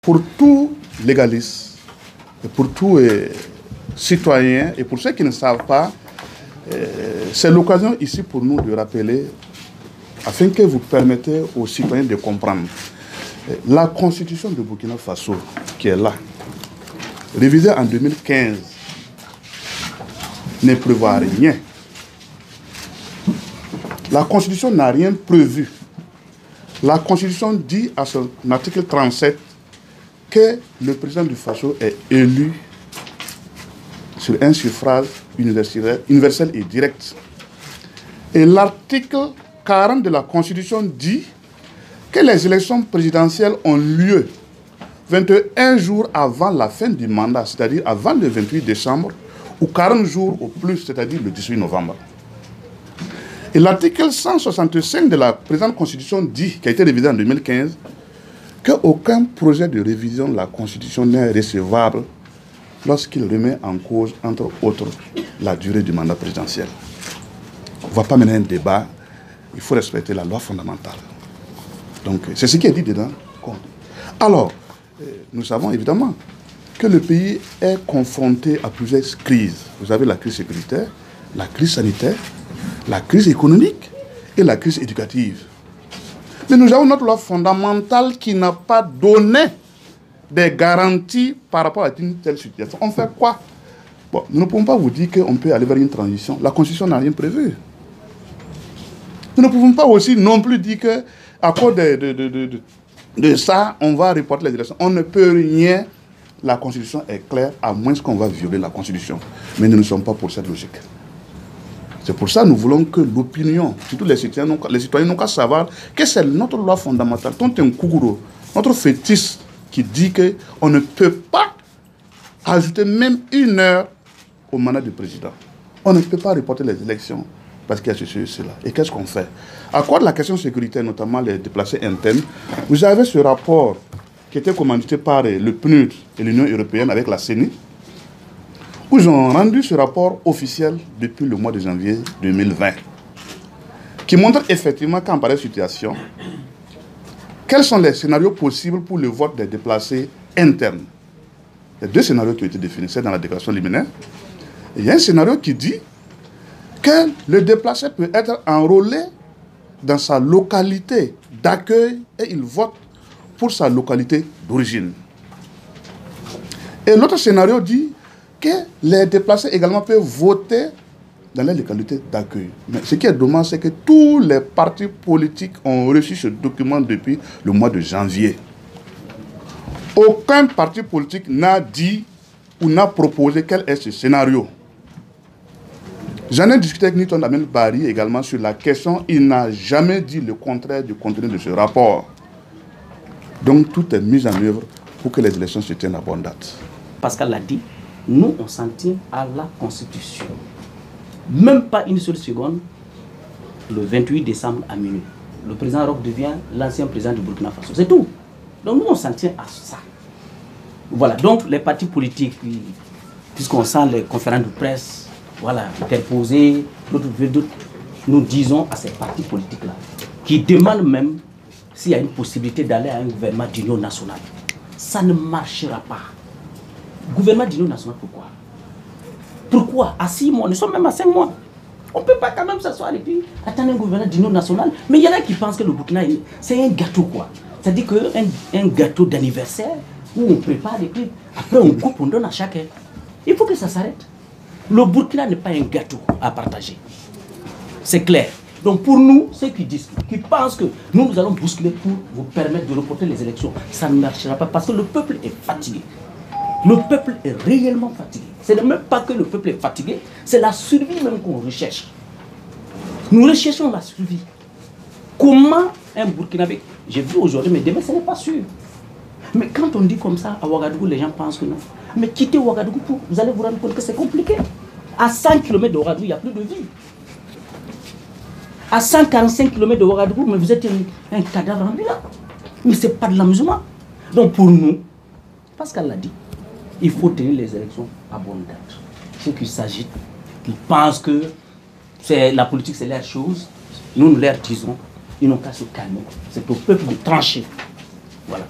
pour tout légaliste, et pour tout citoyen, et pour ceux qui ne savent pas, c'est l'occasion ici pour nous de rappeler, afin que vous permettez aux citoyens de comprendre. La constitution de Burkina Faso, qui est là, révisée en 2015, ne prévoit rien. La constitution n'a rien prévu. La constitution dit à son article 37 que le président du Faso est élu sur un suffrage universel et direct. Et l'article 40 de la Constitution dit que les élections présidentielles ont lieu 21 jours avant la fin du mandat, c'est-à-dire avant le 28 décembre, ou 40 jours au plus, c'est-à-dire le 18 novembre. Et l'article 165 de la présente Constitution dit, qui a été révisé en 2015, qu'aucun projet de révision de la Constitution n'est recevable lorsqu'il remet en cause, entre autres, la durée du mandat présidentiel. On ne va pas mener un débat, il faut respecter la loi fondamentale. Donc, c'est ce qui est dit dedans. Alors, nous savons évidemment que le pays est confronté à plusieurs crises. Vous avez la crise sécuritaire, la crise sanitaire, la crise économique et la crise éducative. Mais nous avons notre loi fondamentale qui n'a pas donné des garanties par rapport à une telle situation. On fait quoi? Bon, nous ne pouvons pas vous dire qu'on peut aller vers une transition. La Constitution n'a rien prévu. Nous ne pouvons pas aussi non plus dire qu'à cause de ça, on va reporter les élections. On ne peut rien. La Constitution est claire, à moins qu'on va violer la Constitution. Mais nous ne sommes pas pour cette logique. C'est pour ça que nous voulons que l'opinion, surtout les citoyens n'ont qu'à savoir que c'est notre loi fondamentale, notre fétiche qui dit qu'on ne peut pas ajouter même 1 heure au mandat du président. On ne peut pas reporter les élections parce qu'il y a ceci et cela. Et qu'est-ce qu'on fait? À quoi de la question sécuritaire, notamment les déplacés internes, vous avez ce rapport qui était commandité par le PNUD et l'Union européenne avec la CENI, où ils ont rendu ce rapport officiel depuis le mois de janvier 2020, qui montre effectivement qu'en pareille situation, quels sont les scénarios possibles pour le vote des déplacés internes. Il y a 2 scénarios qui ont été définis, c'est dans la déclaration liminaire. Et il y a un scénario qui dit que le déplacé peut être enrôlé dans sa localité d'accueil et il vote pour sa localité d'origine. Et l'autre scénario dit que les déplacés également peuvent voter dans les localités d'accueil. Mais ce qui est dommage, c'est que tous les partis politiques ont reçu ce document depuis le mois de janvier. Aucun parti politique n'a dit ou n'a proposé quel est ce scénario. J'en ai discuté avec Newton Amel Bari également sur la question. Il n'a jamais dit le contraire du contenu de ce rapport. Donc tout est mis en œuvre pour que les élections se tiennent à bonne date. Pascal l'a dit, nous on s'en tient à la Constitution. Même pas une seule seconde, le 28 décembre à minuit. Le président Roch devient l'ancien président du Burkina Faso. C'est tout. Donc nous on s'en tient à ça. Voilà, donc les partis politiques, puisqu'on sent les conférences de presse, voilà, interposées, d'autres, nous disons à ces partis politiques-là, qui demandent même s'il y a une possibilité d'aller à un gouvernement d'union nationale. Ça ne marchera pas. Gouvernement d'union nationale, pourquoi? Pourquoi? À 6 mois, nous sommes même à 5 mois. On ne peut pas quand même s'asseoir et puis attendre un gouvernement d'union nationale. Mais il y en a qui pensent que le Burkina, c'est un gâteau, quoi. C'est-à-dire qu'un gâteau d'anniversaire où on prépare et puis après on coupe, on donne à chacun. Il faut que ça s'arrête. Le Burkina n'est pas un gâteau à partager. C'est clair. Donc pour nous, ceux qui disent, qui pensent que nous allons bousculer pour vous permettre de reporter les élections, ça ne marchera pas parce que le peuple est fatigué. Le peuple est réellement fatigué. Ce n'est même pas que le peuple est fatigué, c'est la survie même qu'on recherche. Nous recherchons la survie. Comment un Burkinabé, j'ai vu aujourd'hui, mais demain ce n'est pas sûr. Mais quand on dit comme ça à Ouagadougou, les gens pensent que non. Mais quittez Ouagadougou, vous allez vous rendre compte que c'est compliqué. À 100 km de Ouagadougou, il n'y a plus de vie. À 145 km de Ouagadougou, mais vous êtes un cadavre ambulant. Mais ce n'est pas de l'amusement. Donc pour nous, Pascal l'a dit, il faut tenir les élections à bonne date. Ceux qui s'agitent, qui pensent que la politique c'est leur chose, nous leur disons, ils n'ont qu'à se calmer. C'est au peuple de trancher. Voilà.